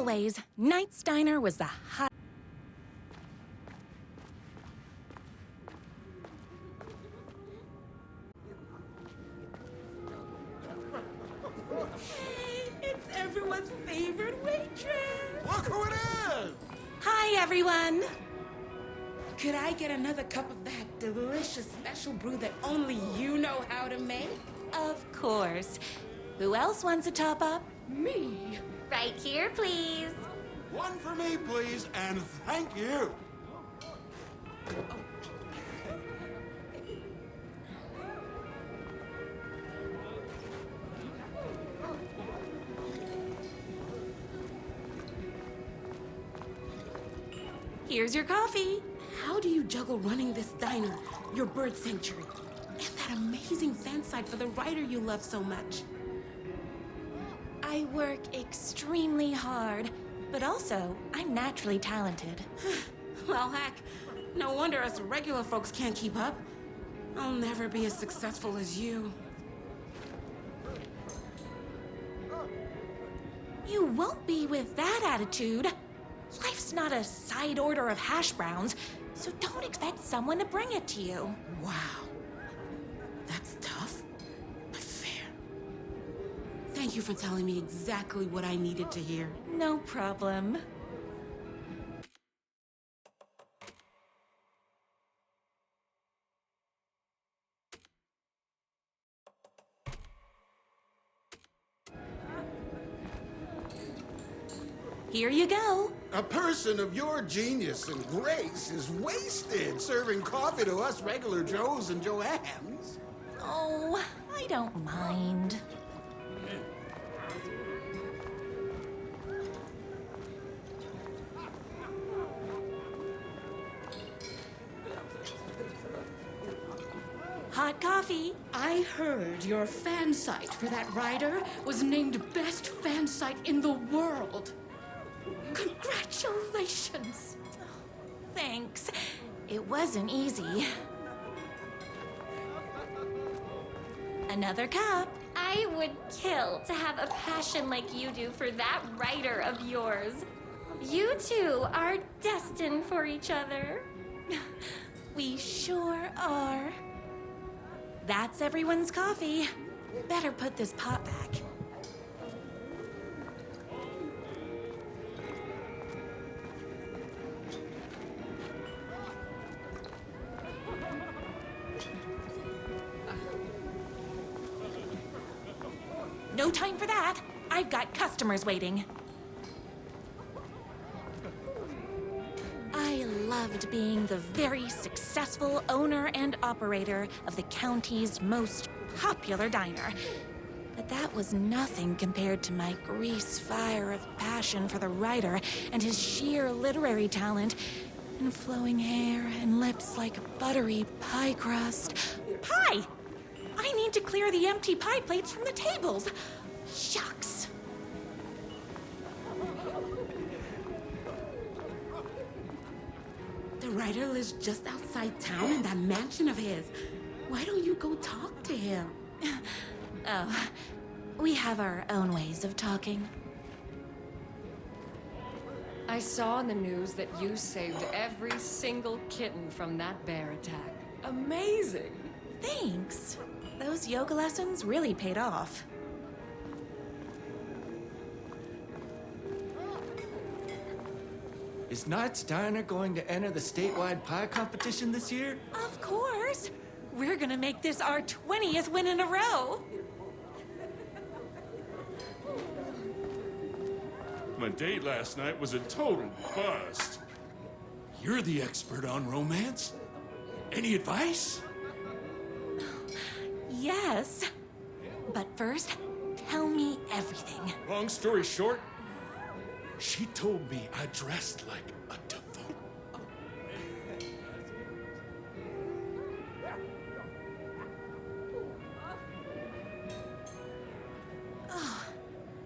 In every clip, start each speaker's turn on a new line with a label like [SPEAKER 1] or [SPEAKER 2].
[SPEAKER 1] always, Knight's Diner was the hot.
[SPEAKER 2] Hey, it's everyone's favorite waitress.
[SPEAKER 3] Look who it is!
[SPEAKER 1] Hi, everyone.
[SPEAKER 2] Could I get another cup of that delicious special brew that only you know how to make?
[SPEAKER 1] Of course. Who else wants a top up?
[SPEAKER 2] Me.
[SPEAKER 1] Right here, please.
[SPEAKER 3] One for me, please, and thank you.
[SPEAKER 1] Here's your coffee.
[SPEAKER 2] How do you juggle running this diner, your bird sanctuary, and that amazing fan site for the writer you love so much?
[SPEAKER 1] I work extremely hard, but also, I'm naturally talented.
[SPEAKER 2] Well, heck, no wonder us regular folks can't keep up. I'll never be as successful as you.
[SPEAKER 1] You won't be with that attitude. Life's not a side order of hash browns, so don't expect someone to bring it to you.
[SPEAKER 2] Wow. That's tough, but fair. Thank you for telling me exactly what I needed to hear.
[SPEAKER 1] No problem. Here you go.
[SPEAKER 3] A person of your genius and grace is wasted serving coffee to us regular Joes and Joannes.
[SPEAKER 1] Oh, I don't mind. Hot coffee.
[SPEAKER 4] I heard your fan site for that writer was named best fan site in the world. Congratulations!
[SPEAKER 1] Thanks. It wasn't easy. Another cup.
[SPEAKER 5] I would kill to have a passion like you do for that writer of yours. You two are destined for each other.
[SPEAKER 1] We sure are. That's everyone's coffee. Better put this pot back. No time for that. I've got customers waiting. I loved being the very successful owner and operator of the county's most popular diner. But that was nothing compared to my grease fire of passion for the writer and his sheer literary talent and flowing hair and lips like buttery pie crust. Pie! I need to clear the empty pie plates from the tables. Shucks.
[SPEAKER 2] The writer lives just outside town in that mansion of his. Why don't you go talk to him?
[SPEAKER 1] Oh, we have our own ways of talking.
[SPEAKER 6] I saw in the news that you saved every single kitten from that bear attack. Amazing!
[SPEAKER 1] Thanks. Those yoga lessons really paid off.
[SPEAKER 7] Is Knight's Diner going to enter the statewide pie competition this year?
[SPEAKER 1] Of course. We're gonna make this our 20th win in a row.
[SPEAKER 8] My date last night was a total bust. You're the expert on romance. Any advice?
[SPEAKER 1] Yes. But first, tell me everything.
[SPEAKER 8] Long story short, she told me I dressed like a devote.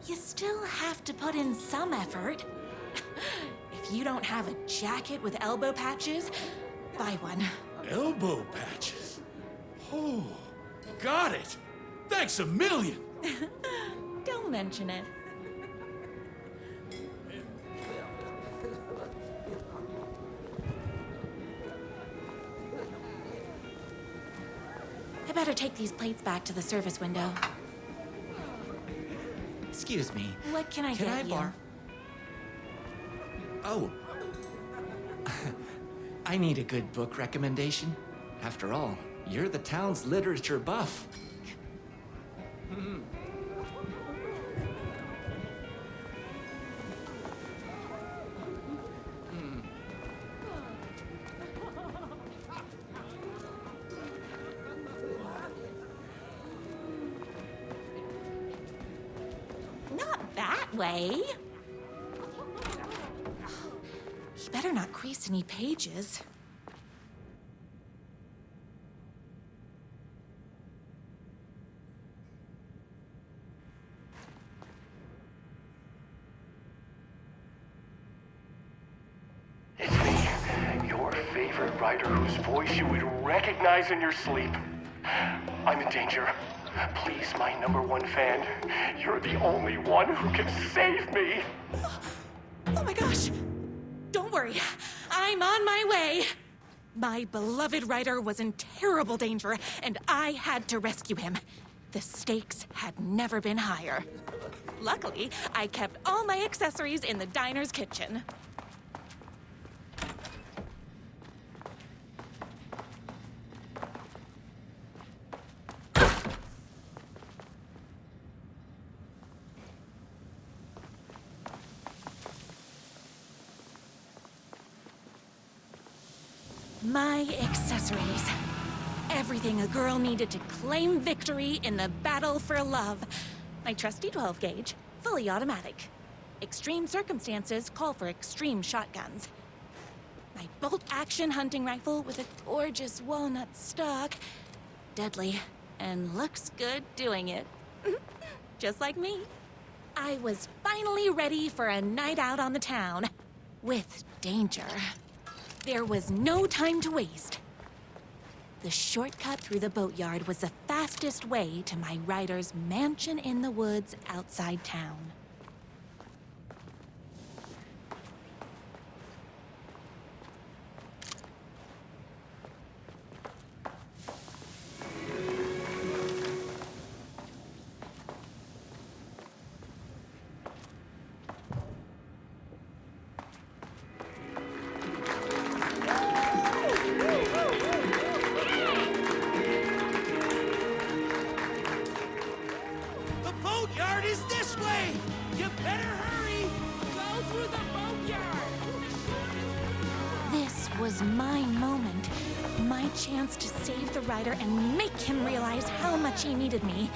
[SPEAKER 1] You still have to put in some effort. If you don't have a jacket with elbow patches, buy one.
[SPEAKER 8] Elbow patches. Oh, got it. Thanks a million.
[SPEAKER 1] Don't mention it. I better take these plates back to the service window.
[SPEAKER 7] Excuse me.
[SPEAKER 1] What can I
[SPEAKER 7] Can
[SPEAKER 1] get
[SPEAKER 7] I
[SPEAKER 1] you?
[SPEAKER 7] bar? Oh. I need a good book recommendation. After all, you're the town's literature buff.
[SPEAKER 1] Not that way. You better not crease any pages.
[SPEAKER 9] It's me, your favorite writer whose voice you would recognize in your sleep. I'm in danger. Please, my #1 fan, you're the only one who can save me.
[SPEAKER 1] Oh my gosh! Don't worry, I'm on my way! My beloved writer was in terrible danger, and I had to rescue him. The stakes had never been higher. Luckily, I kept all my accessories in the diner's kitchen. My accessories. Everything a girl needed to claim victory in the battle for love. My trusty 12 gauge, fully automatic. Extreme circumstances call for extreme shotguns. My bolt-action hunting rifle with a gorgeous walnut stock. Deadly, and looks good doing it. Just like me. I was finally ready for a night out on the town. With danger. There was no time to waste. The shortcut through the boatyard was the fastest way to my writer's mansion in the woods outside town.
[SPEAKER 3] The boatyard is this way! You better hurry!
[SPEAKER 2] Go through the boatyard!
[SPEAKER 1] This was my moment. My chance to save the writer and make him realize how much he needed me.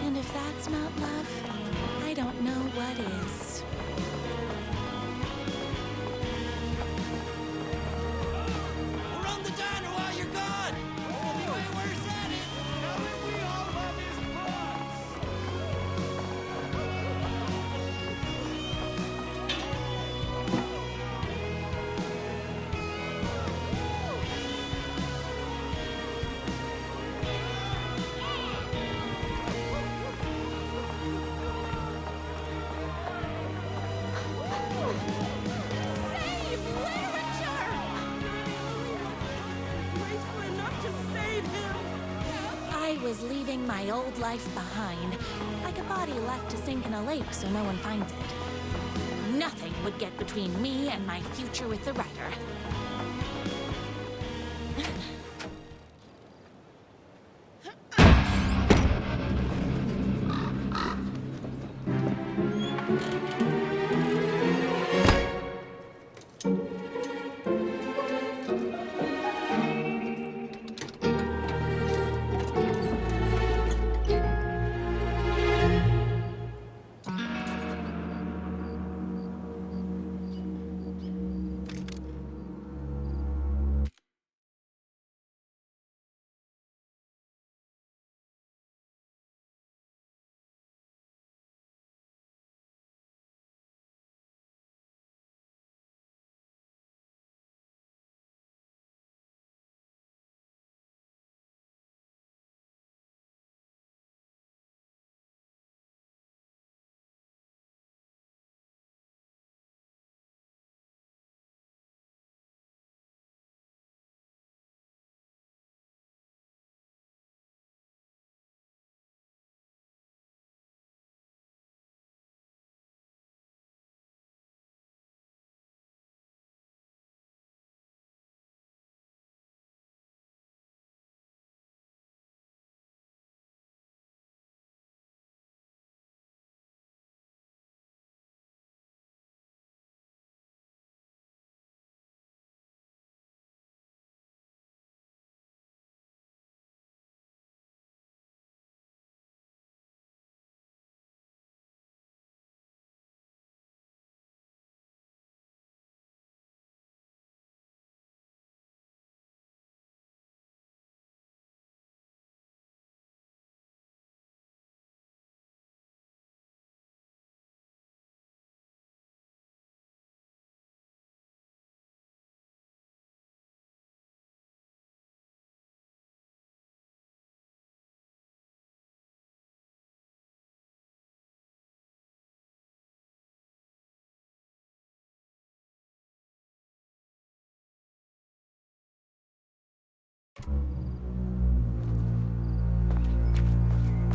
[SPEAKER 1] And if that's not love, I don't know what is.
[SPEAKER 3] We'll run the diner while you're gone! Anyway, where's that it? Now that we all have his butts!
[SPEAKER 2] Save literature! Waits for enough to save him!
[SPEAKER 1] I was leaving my old life behind, like a body left to sink in a lake so no one finds it. Nothing would get between me and my future with the writer.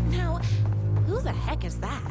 [SPEAKER 1] Now, who the heck is that?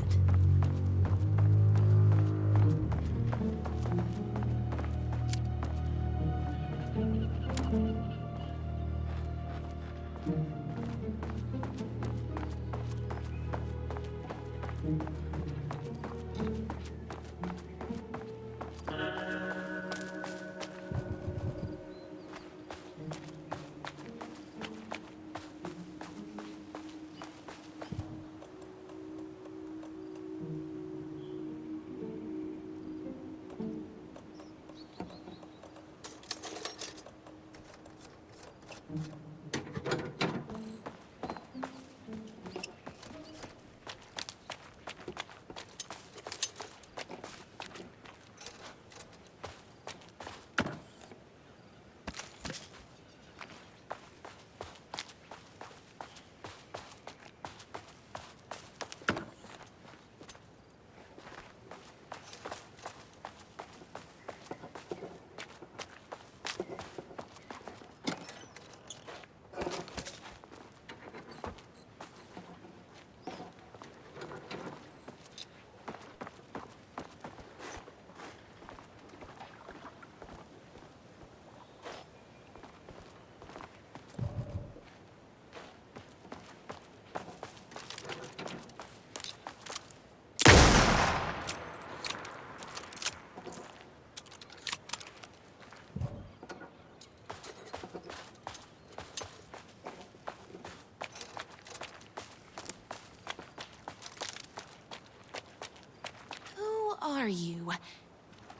[SPEAKER 1] Are you?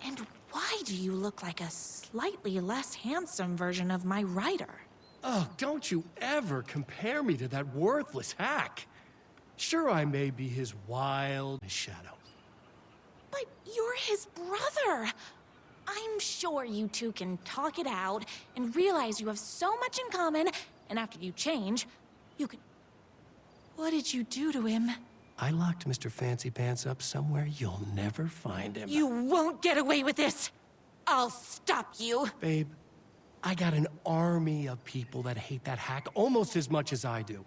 [SPEAKER 1] And why do you look like a slightly less handsome version of my writer?
[SPEAKER 10] Oh, don't you ever compare me to that worthless hack. Sure, I may be his wild shadow.
[SPEAKER 1] But you're his brother. I'm sure you two can talk it out and realize you have so much in common, and after you change, you could... What did you do to him?
[SPEAKER 10] I locked Mr. Fancy Pants up somewhere you'll never find him.
[SPEAKER 1] You won't get away with this! I'll stop you!
[SPEAKER 10] Babe, I got an army of people that hate that hack almost as much as I do.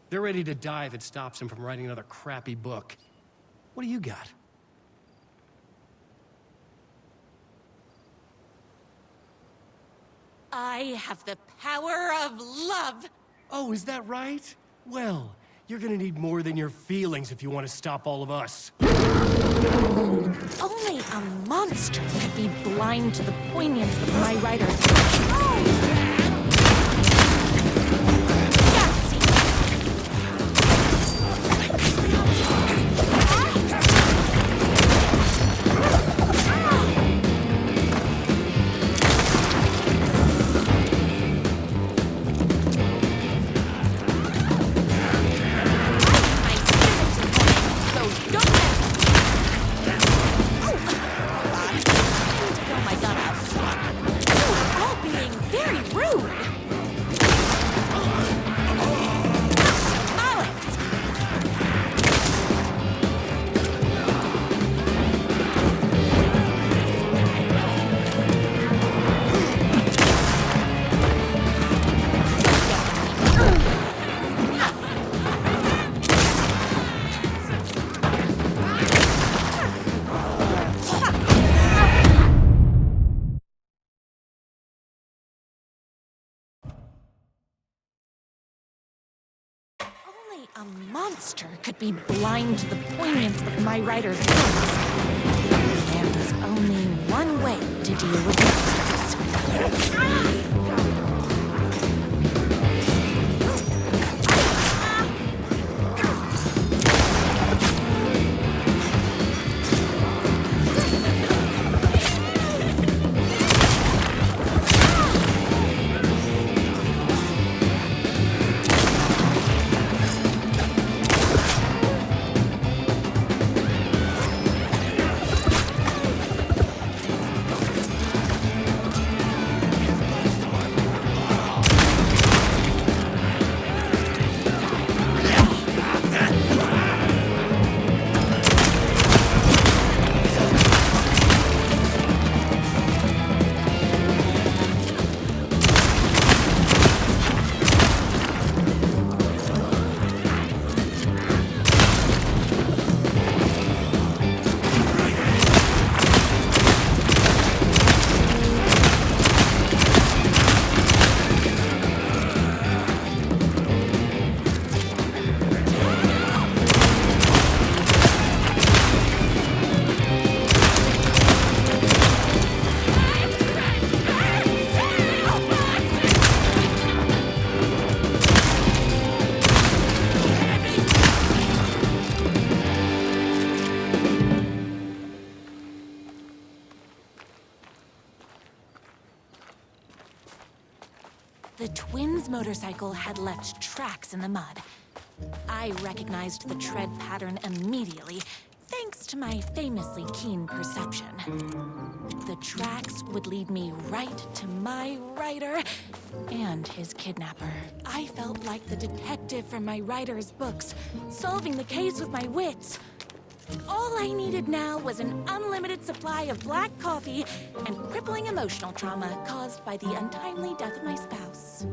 [SPEAKER 10] They're ready to die if it stops him from writing another crappy book. What do you got?
[SPEAKER 1] I have the power of love!
[SPEAKER 10] Oh, is that right? Well, you're gonna need more than your feelings if you want to stop all of us.
[SPEAKER 1] Only a monster could be blind to the poignance of my writer's... A monster could be blind to the poignance of my writer's words. There is only one way to deal with monsters. The twins' motorcycle had left tracks in the mud. I recognized the tread pattern immediately, thanks to my famously keen perception. The tracks would lead me right to my rider and his kidnapper. I felt like the detective from my writer's books, solving the case with my wits. All I needed now was an unlimited supply of black coffee and crippling emotional trauma caused by the untimely death of my spouse.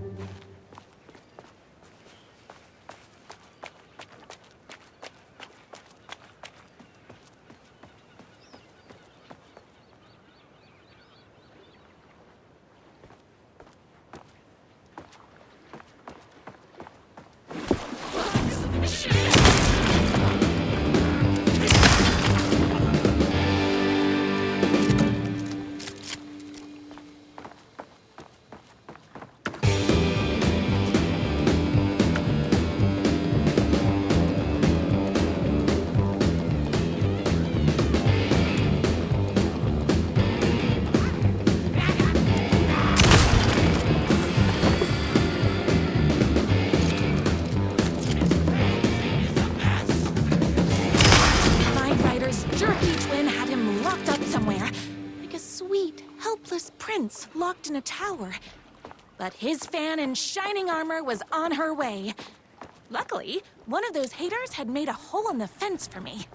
[SPEAKER 1] Locked in a tower. But his fan in shining armor was on her way. Luckily, one of those haters had made a hole in the fence for me.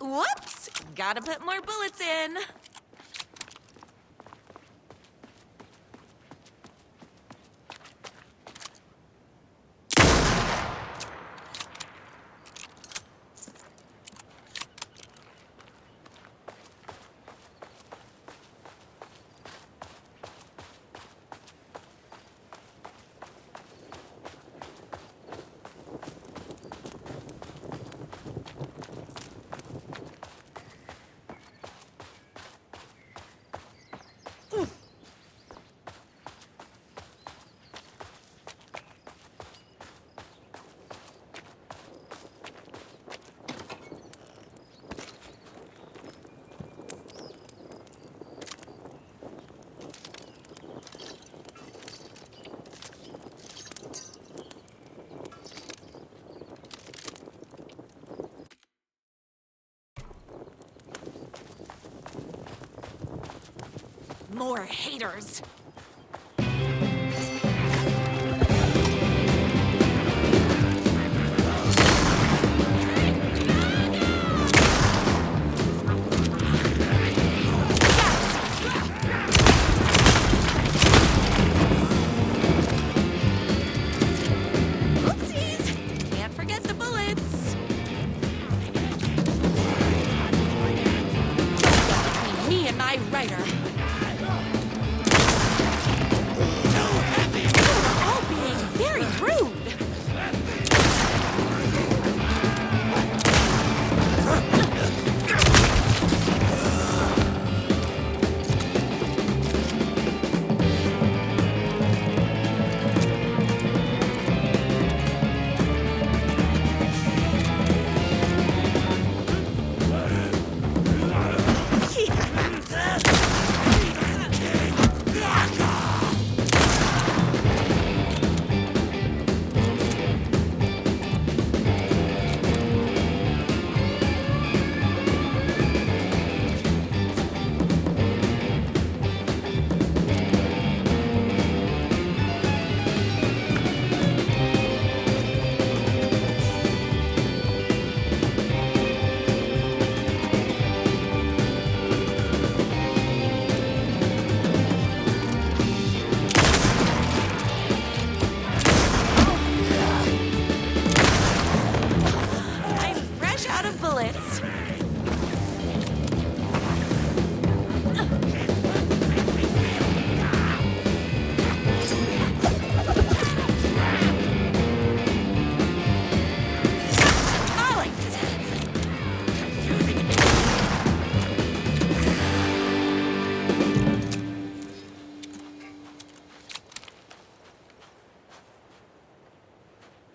[SPEAKER 1] Whoops! Gotta put more bullets in. More haters. Oopsies! Can't forget the bullets. Between me and my rider.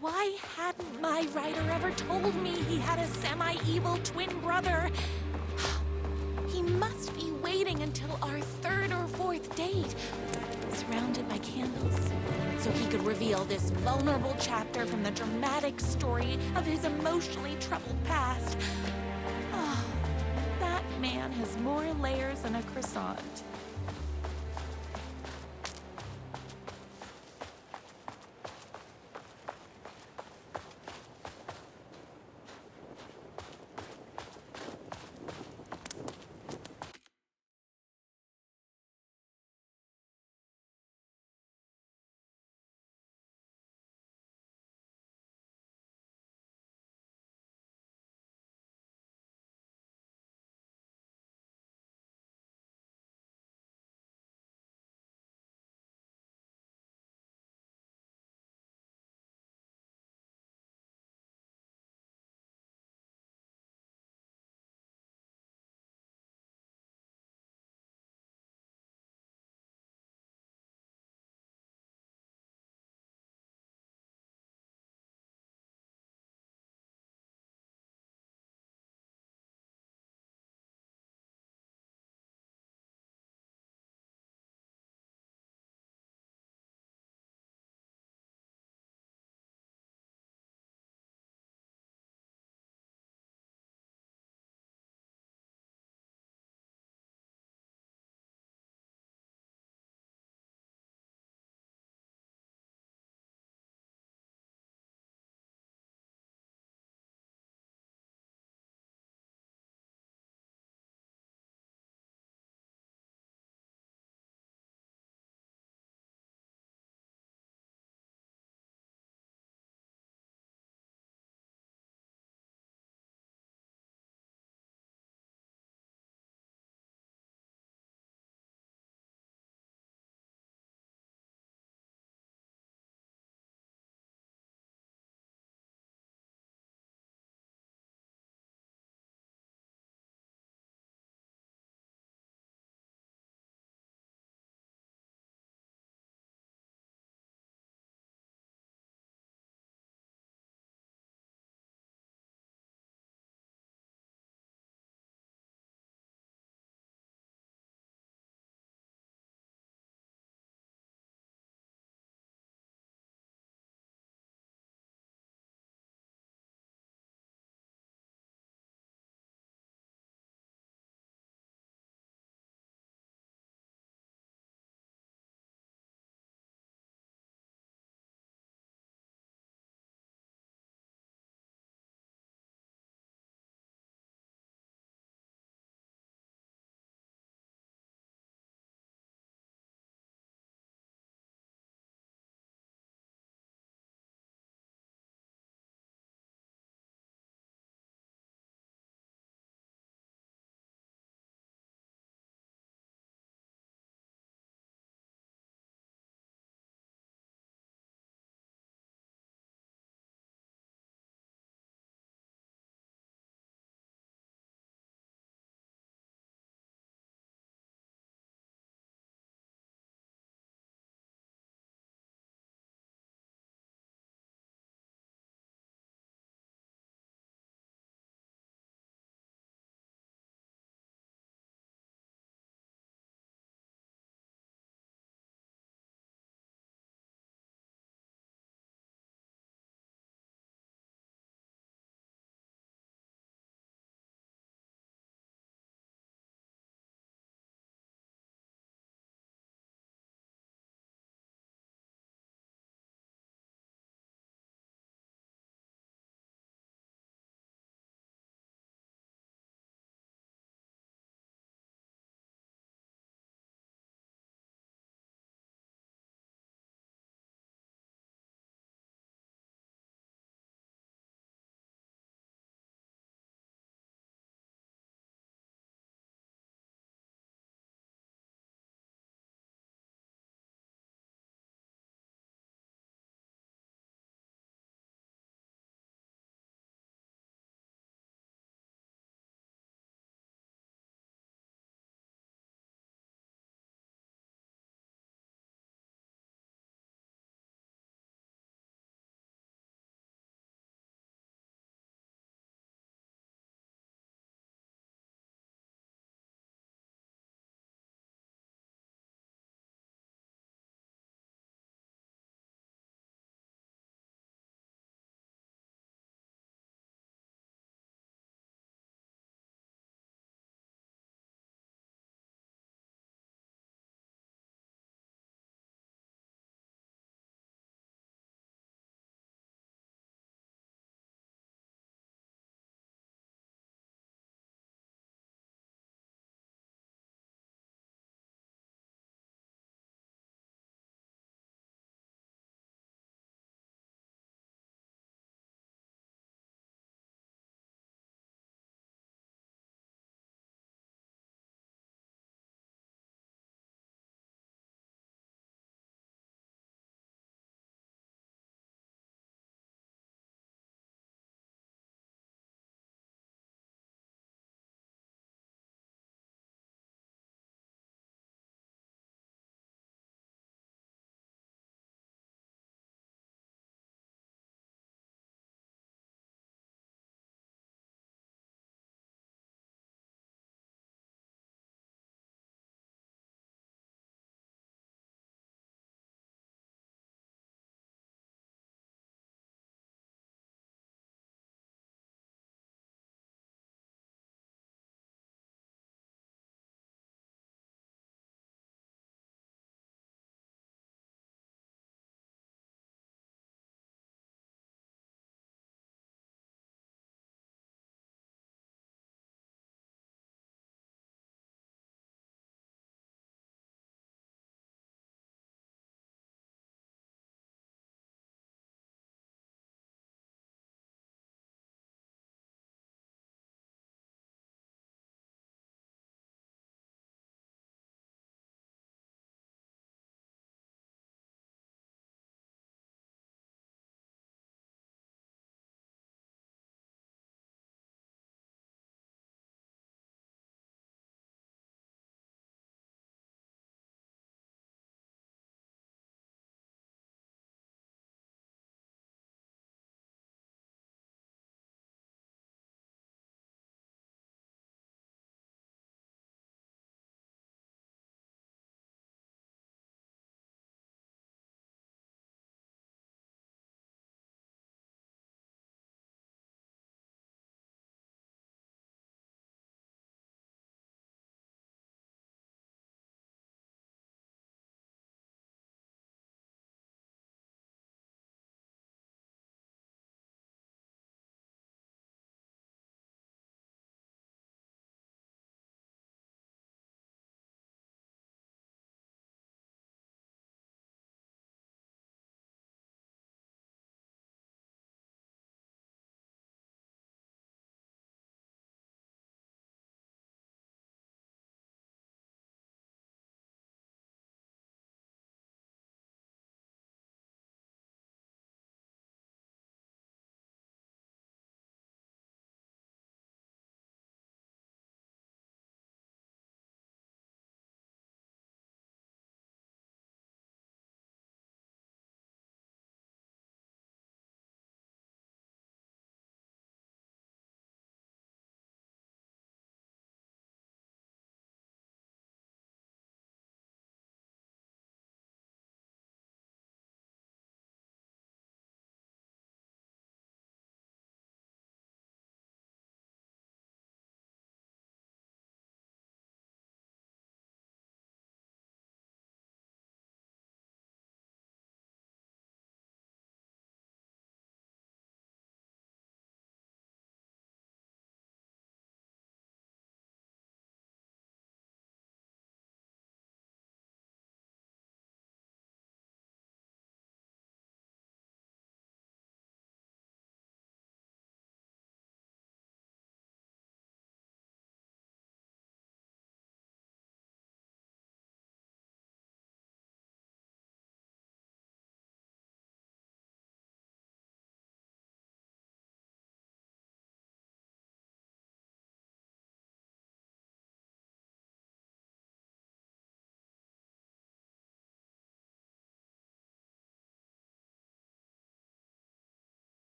[SPEAKER 1] Why hadn't my writer ever told me he had a semi-evil twin brother? He must be waiting until our third or fourth date, surrounded by candles, so he could reveal this vulnerable chapter from the dramatic story of his emotionally troubled past. Oh, that man has more layers than a croissant.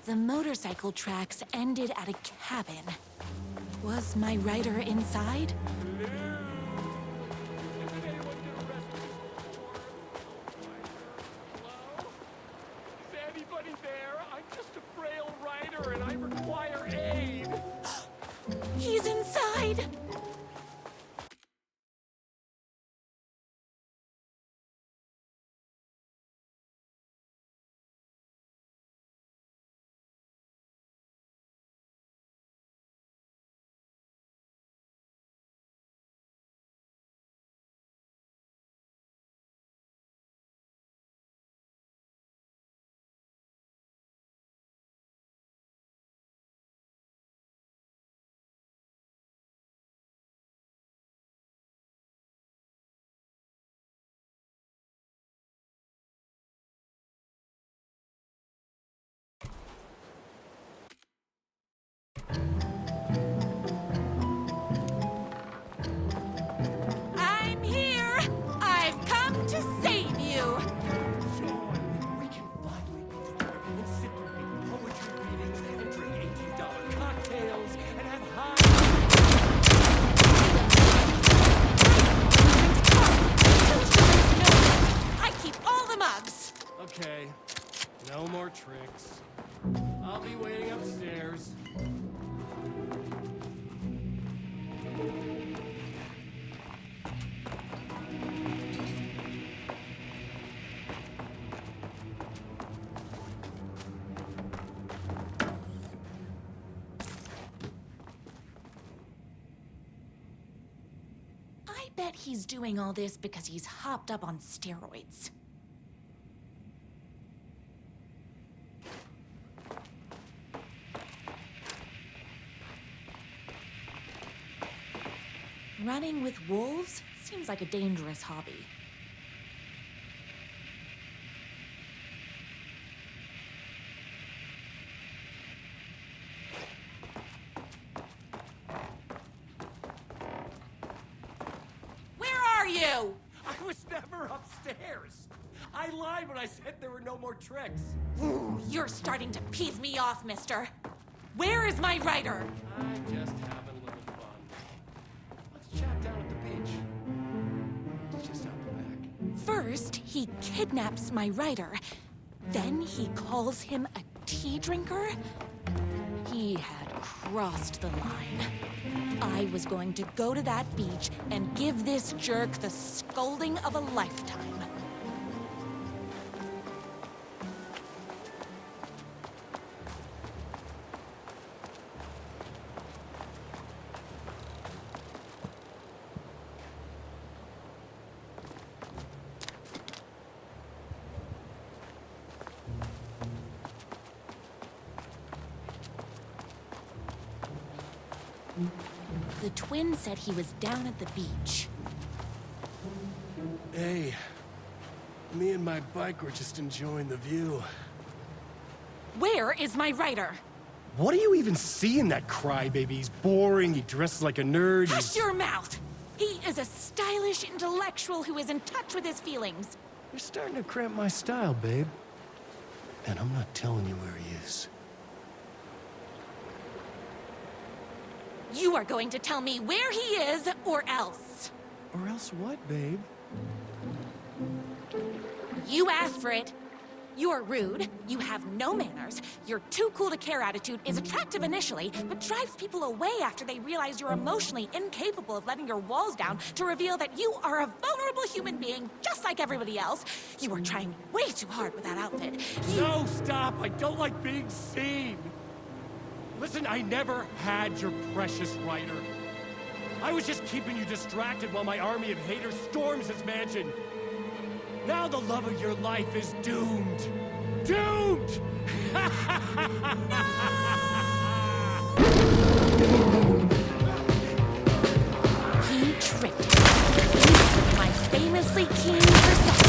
[SPEAKER 1] The motorcycle tracks ended at a cabin. Was my rider inside?
[SPEAKER 3] Is anybody there? I'm just a frail rider and I require aid.
[SPEAKER 1] He's inside! I'm here! I've come to save you!
[SPEAKER 3] We can finally be together and sit and make poetry readings and drink $18 cocktails and have high.
[SPEAKER 1] I keep all the mugs!
[SPEAKER 10] Okay, no more tricks. I'll be waiting upstairs.
[SPEAKER 1] I bet he's doing all this because he's hopped up on steroids. Running with wolves seems like a dangerous hobby. Where are you?
[SPEAKER 3] I was never upstairs. I lied when I said there were no more tricks.
[SPEAKER 1] Ooh, you're starting to piss me off, mister. Where is my rider?
[SPEAKER 10] I'm just having a little fun. Let's chat down at the beach. It's just out the back.
[SPEAKER 1] First, he kidnaps my rider. Then he calls him a tea drinker. He had crossed the line. I was going to go to that beach and give this jerk the scolding of a lifetime. The twin said he was down at the beach.
[SPEAKER 10] Hey, me and my bike were just enjoying the view.
[SPEAKER 1] Where is my rider?
[SPEAKER 10] What do you even see in that crybaby? He's boring, he dresses like a nerd.
[SPEAKER 1] Hush your mouth! He is a stylish intellectual who is in touch with his feelings.
[SPEAKER 10] You're starting to cramp my style, babe. And I'm not telling you where he is.
[SPEAKER 1] You are going to tell me where he is, or else.
[SPEAKER 10] Or else what, babe?
[SPEAKER 1] You asked for it. You're rude, you have no manners, your too cool to care attitude is attractive initially, but drives people away after they realize you're emotionally incapable of letting your walls down to reveal that you are a vulnerable human being just like everybody else. You are trying way too hard with that outfit.
[SPEAKER 10] No, stop! I don't like being seen! Listen, I never had your precious rider. I was just keeping you distracted while my army of haters storms this mansion. Now the love of your life is doomed. Doomed!
[SPEAKER 1] He tricked me. With my famously keen perception.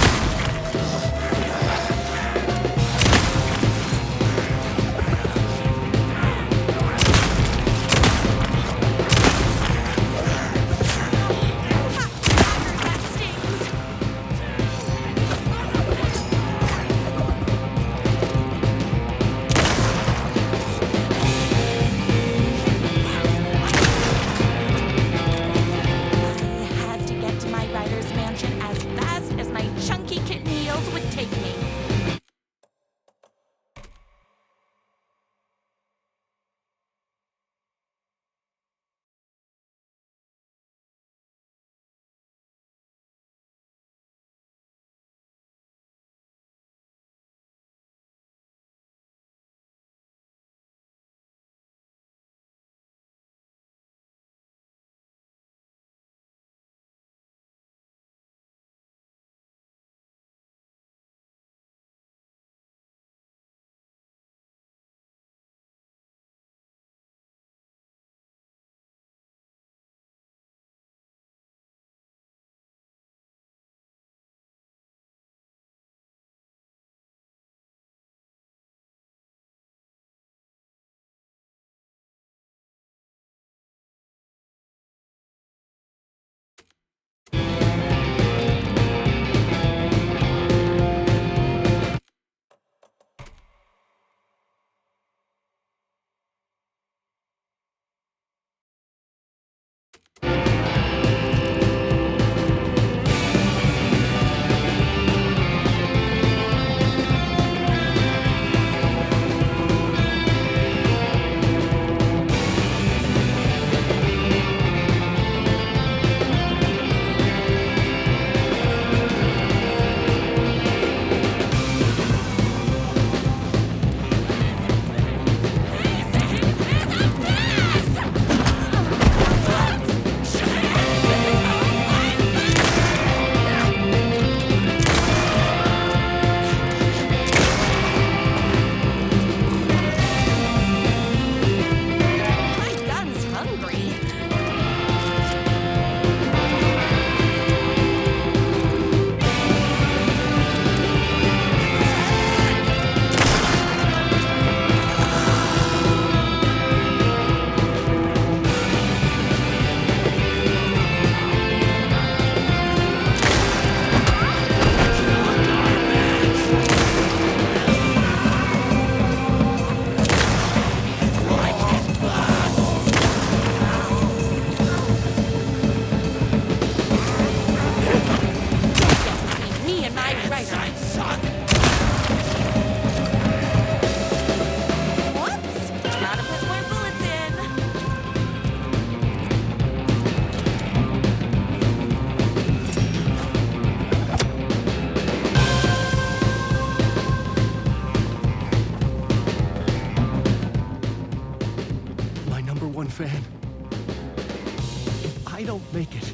[SPEAKER 10] I don't make it,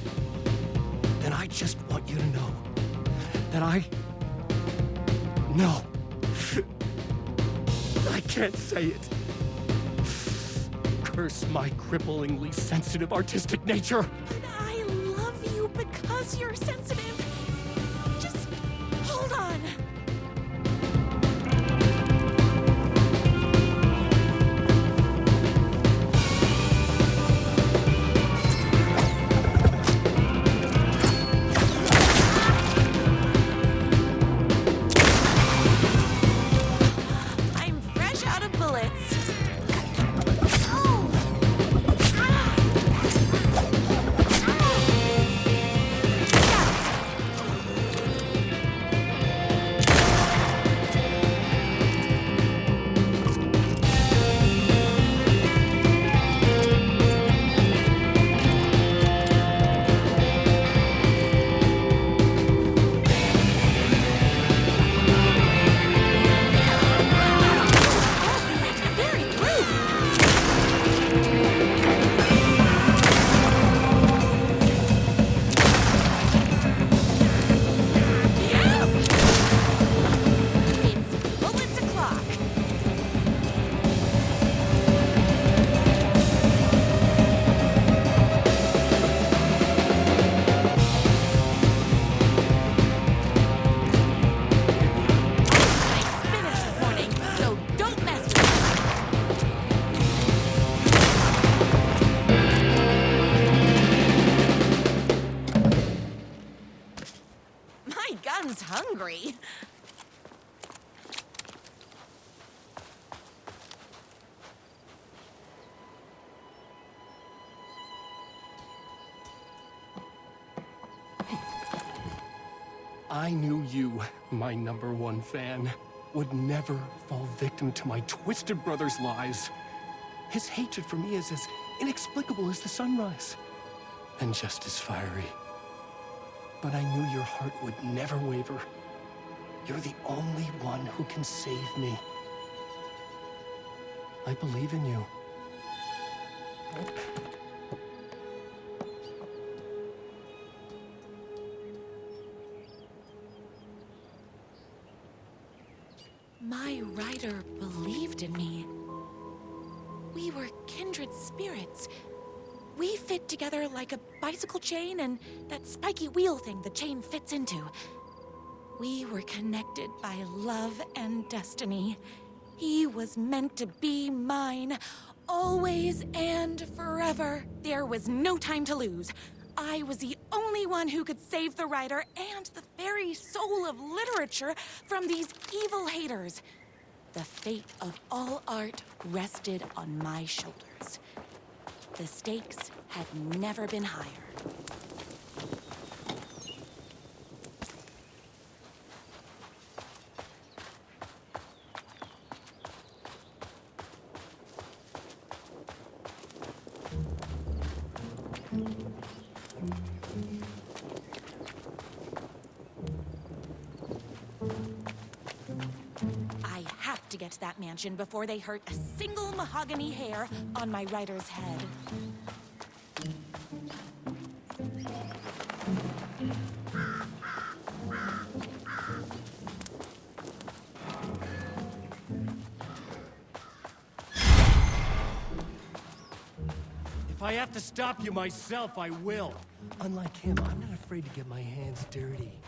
[SPEAKER 10] then I just want you to know that No. I can't say it. Curse my cripplingly sensitive artistic nature.
[SPEAKER 1] But I love you because you're sensitive. Just hold on. I'm fresh out of bullets. Oh! Very rude. Yeah. It's bullets o'clock. Nice finish this morning, so don't mess with it. My gun's hungry.
[SPEAKER 10] I knew you, my #1 fan, would never fall victim to my twisted brother's lies. His hatred for me is as inexplicable as the sunrise, and just as fiery. But I knew your heart would never waver. You're the only one who can save me. I believe in you.
[SPEAKER 1] My rider believed in me. We were kindred spirits. We fit together like a bicycle chain and that spiky wheel thing the chain fits into. We were connected by love and destiny. He was meant to be mine, always and forever. There was no time to lose. I was the only one who could save the writer and the very soul of literature from these evil haters. The fate of all art rested on my shoulders. The stakes had never been higher. I have to get to that mansion before they hurt a single mahogany hair on my writer's head.
[SPEAKER 10] If I have to stop you myself, I will. Unlike him, I'm not afraid to get my hands dirty.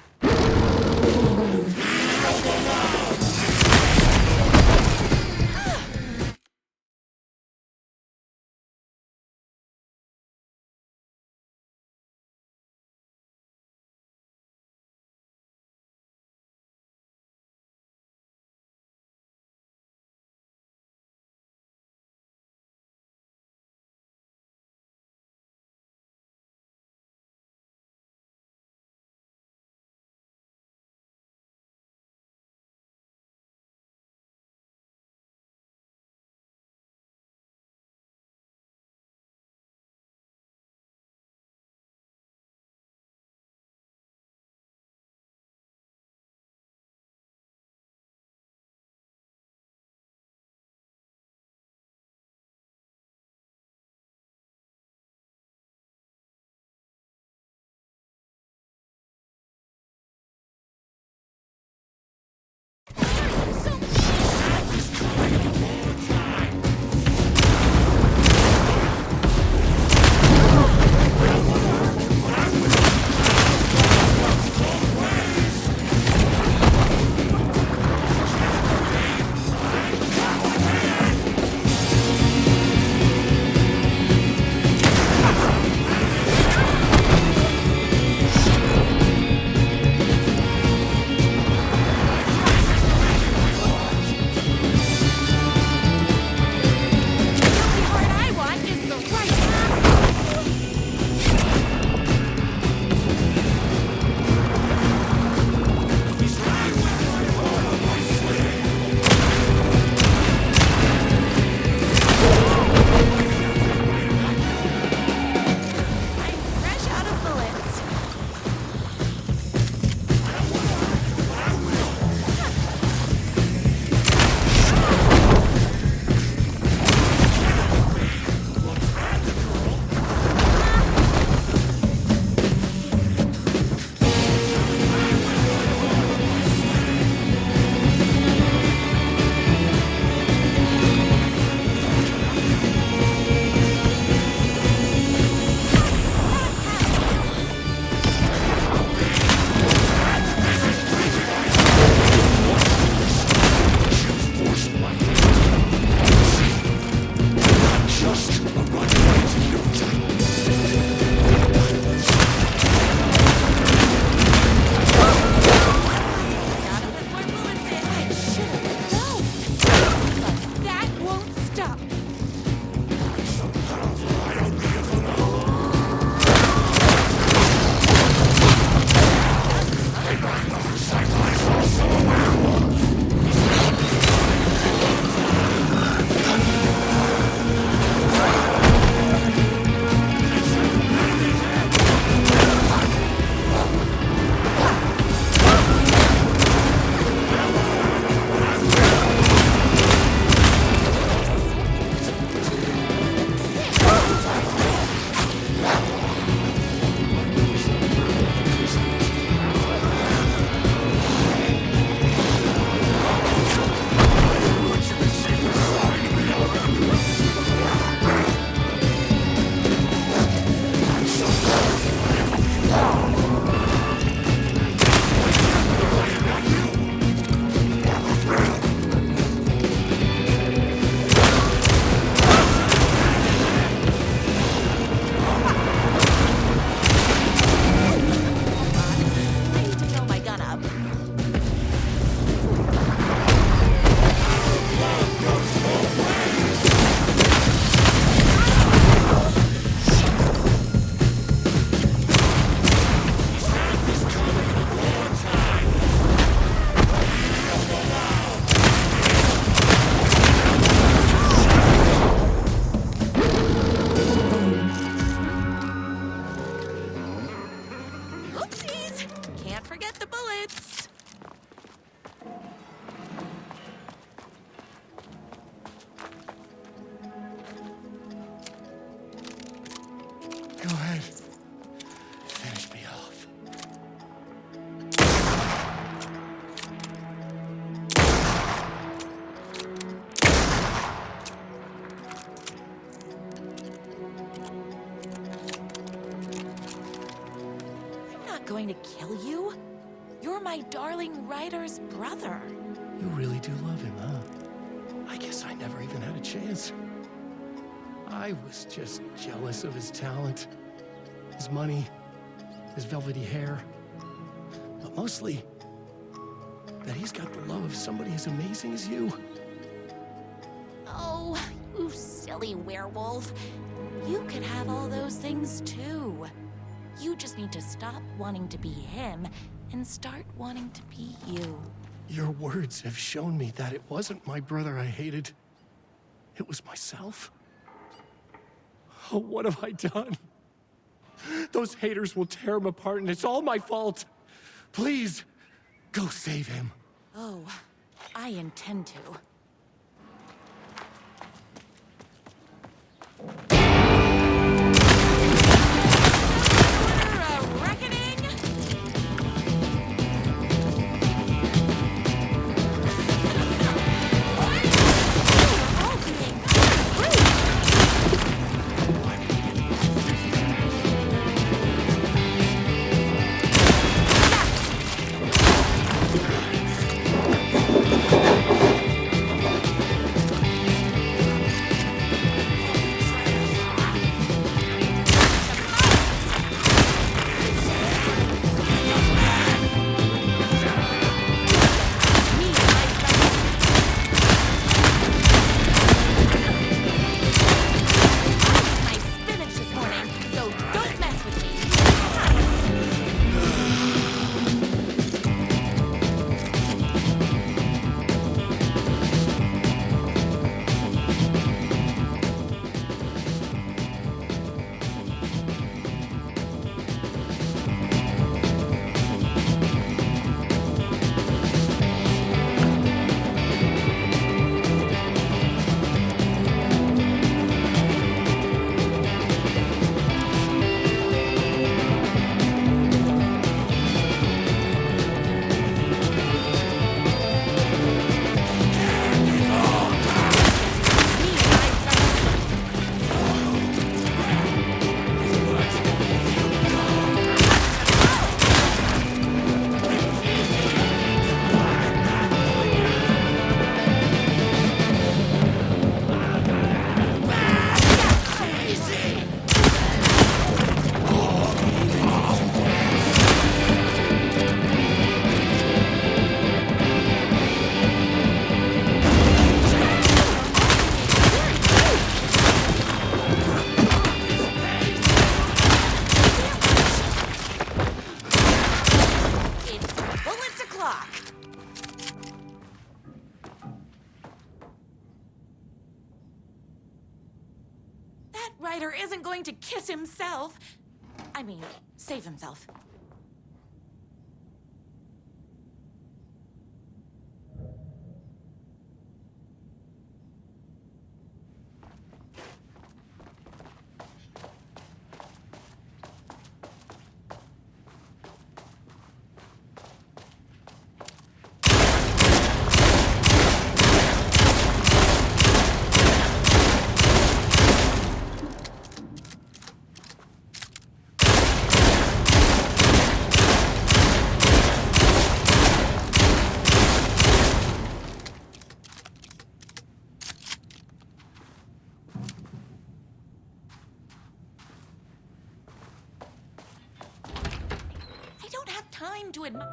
[SPEAKER 1] going to kill you. You're my darling Ryder's brother.
[SPEAKER 9] You really do love him, huh? I guess I never even had a chance. I was just jealous of his talent, his money, his velvety hair. But mostly, that he's got the love of somebody as amazing as you.
[SPEAKER 1] Oh, you silly werewolf. You could have all those things too. You just need to stop wanting to be him and start wanting to be you.
[SPEAKER 9] Your words have shown me that it wasn't my brother I hated. It was myself. Oh, what have I done? Those haters will tear him apart, and it's all my fault. Please, go save him.
[SPEAKER 1] Oh, I intend to. Ryder isn't going to kiss himself. I mean, save himself. Time to admire.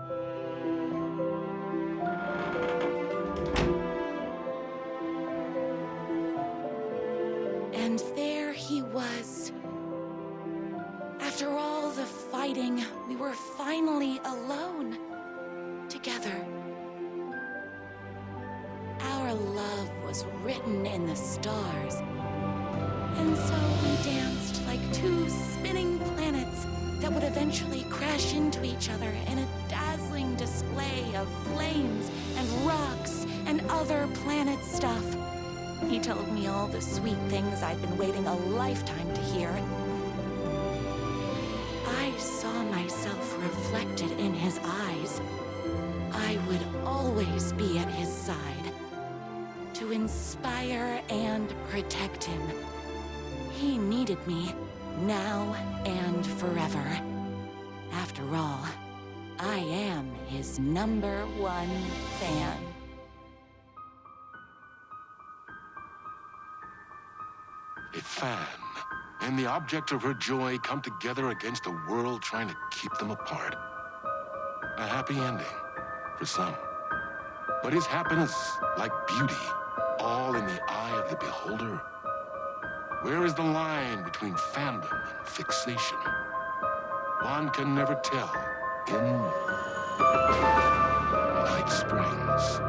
[SPEAKER 1] And there he was. After all the fighting, we were finally alone. Together. Our love was written in the stars. And so we danced like two spinning planets that would eventually crash into each other in a dazzling display of flames and rocks and other planet stuff. He told me all the sweet things I'd been waiting a lifetime to hear. I saw myself reflected in his eyes. I would always be at his side, to inspire and protect him. He needed me, now and forever. After all, I am his #1 fan.
[SPEAKER 11] A fan and the object of her joy come together against a world trying to keep them apart. A happy ending for some. But is happiness, like beauty, all in the eye of the beholder? Where is the line between fandom and fixation? One can never tell in Night Springs.